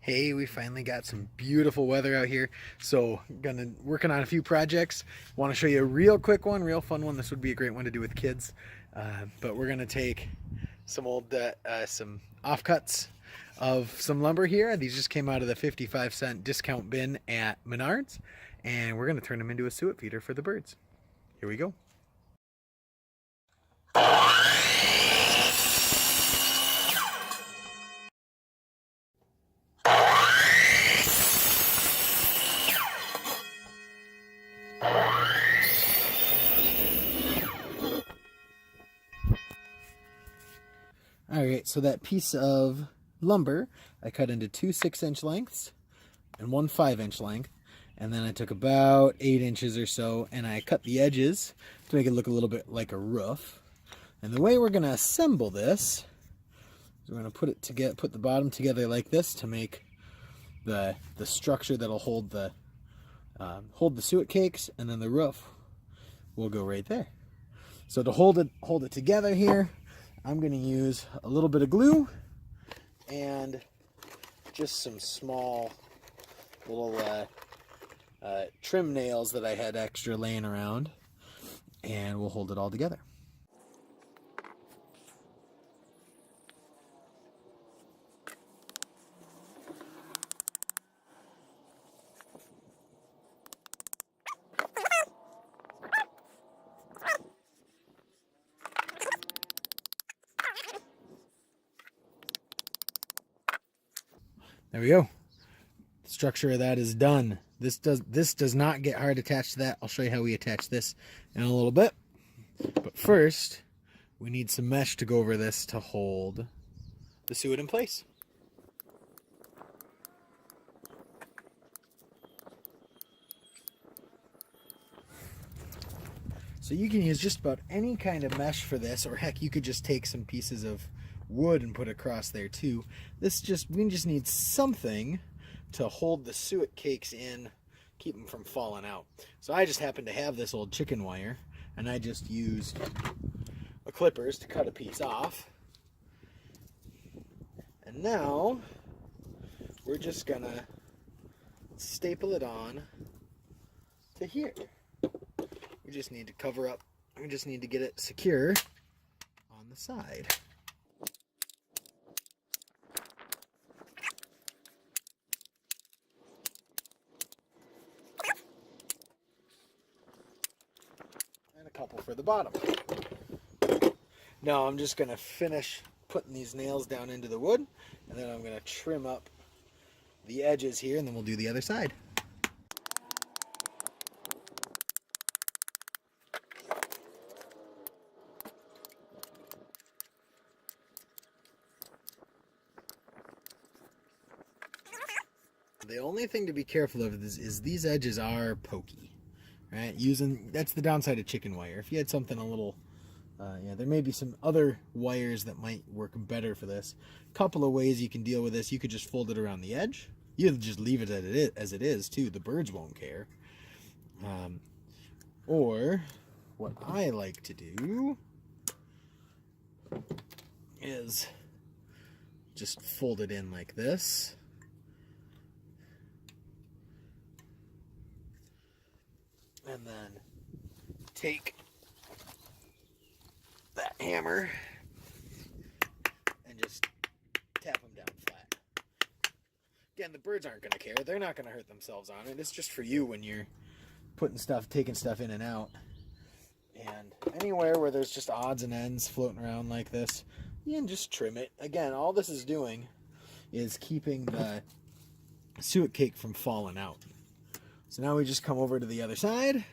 Hey, we finally got some beautiful weather out here. So, working on a few projects. Want to show you a real quick one, real fun one. This would be a great one to do with kids. But we're gonna take some offcuts of some lumber here. These just came out of the 55-cent discount bin at Menards, and we're gonna turn them into a suet feeder for the birds. Here we go. Alright, so that piece of lumber I cut into two 6-inch lengths and one 5-inch length, and then I took about 8 inches or so and I cut the edges to make it look a little bit like a roof. And the way we're going to assemble this is we're going to put the bottom together like this to make the structure that'll hold the suet cakes, and then the roof will go right there. So to hold it together here, I'm going to use a little bit of glue and just some small little trim nails that I had extra laying around, and we'll hold it all together. There we go. The structure of that is done. This does not get hard attached to that. I'll show you how we attach this in a little bit. But first, we need some mesh to go over this to hold the suet in place. So you can use just about any kind of mesh for this, or heck, you could just take some pieces of wood and put across there too. We just need something to hold the suet cakes in, keep them from falling out. So I just happen to have this old chicken wire, and I just used clippers to cut a piece off. And now we're just gonna staple it on to here. We just need to cover up, we just need to get it secure on the side. And a couple for the bottom. Now I'm just going to finish putting these nails down into the wood, and then I'm going to trim up the edges here, and then we'll do the other side. The only thing to be careful of is these edges are pokey, right? That's the downside of chicken wire. If you had something a little, there may be some other wires that might work better for this. Couple of ways you can deal with this. You could just fold it around the edge. You could just leave it as it is too. The birds won't care. Or what I like to do is just fold it in like this. And then take that hammer and just tap them down flat. Again, the birds aren't going to care. They're not going to hurt themselves on it. It's just for you when you're taking stuff in and out. And anywhere where there's just odds and ends floating around like this, you can just trim it. Again, all this is doing is keeping the suet cake from falling out. So now we just come over to the other side,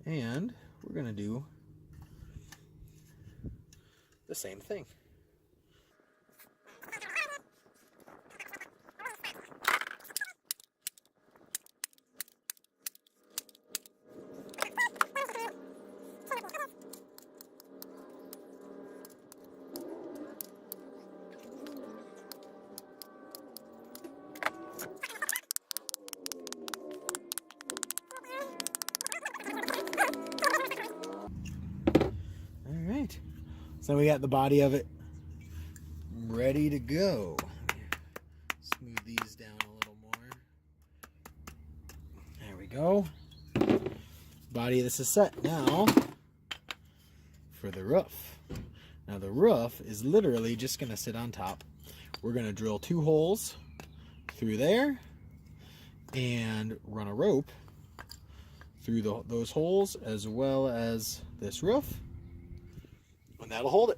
and we're going to do the same thing. So we got the body of it ready to go. Smooth these down a little more. There we go. Body of this is set. Now for the roof. Now the roof is literally just going to sit on top. We're going to drill 2 holes through there and run a rope through those holes as well as this roof, and that'll hold it.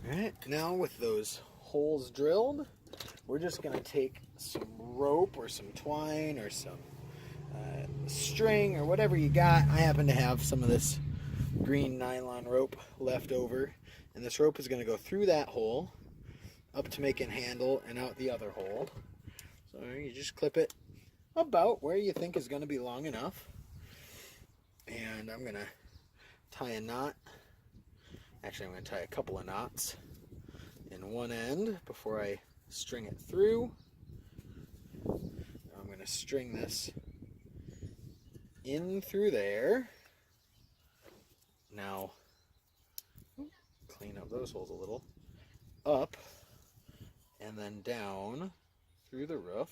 Alright, now with those holes drilled, we're just going to take some rope or some twine or some string or whatever you got. I happen to have some of this green nylon rope left over, and this rope is going to go through that hole, up to make a handle, and out the other hole. So you just clip it about where you think is going to be long enough. And I'm going to tie a knot. Actually, I'm going to tie a couple of knots in one end before I string it through. I'm going to string this in through there. Now, clean up those holes a little. Up and then down through the roof.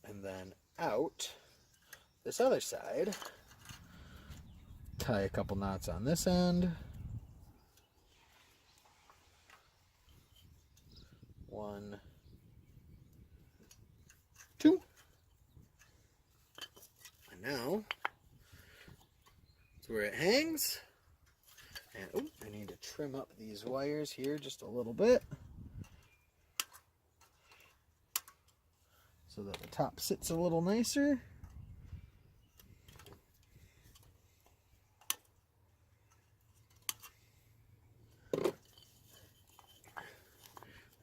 And then out this other side. Tie a couple knots on this end. 1, 2. And now, that's where it hangs. And oh, I need to trim up these wires here just a little bit, so that the top sits a little nicer.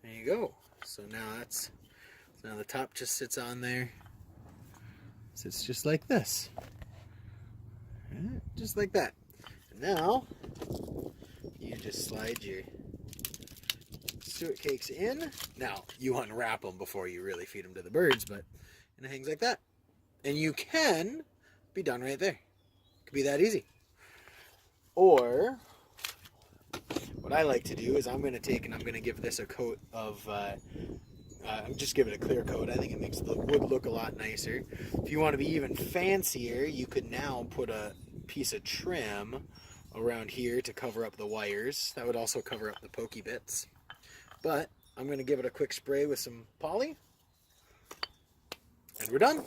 There you go. So now now the top just sits on there. Sits just like this. Just like that. And now you just slide your suet cakes in. Now you unwrap them before you really feed them to the birds, and it hangs like that. And you can be done right there. It could be that easy. Or what I like to do is I'm going to take and I'm going to give this a coat of, just give it a clear coat. I think it makes the wood look a lot nicer. If you want to be even fancier, you could now put a piece of trim around here to cover up the wires. That would also cover up the pokey bits. But I'm going to give it a quick spray with some poly, and we're done.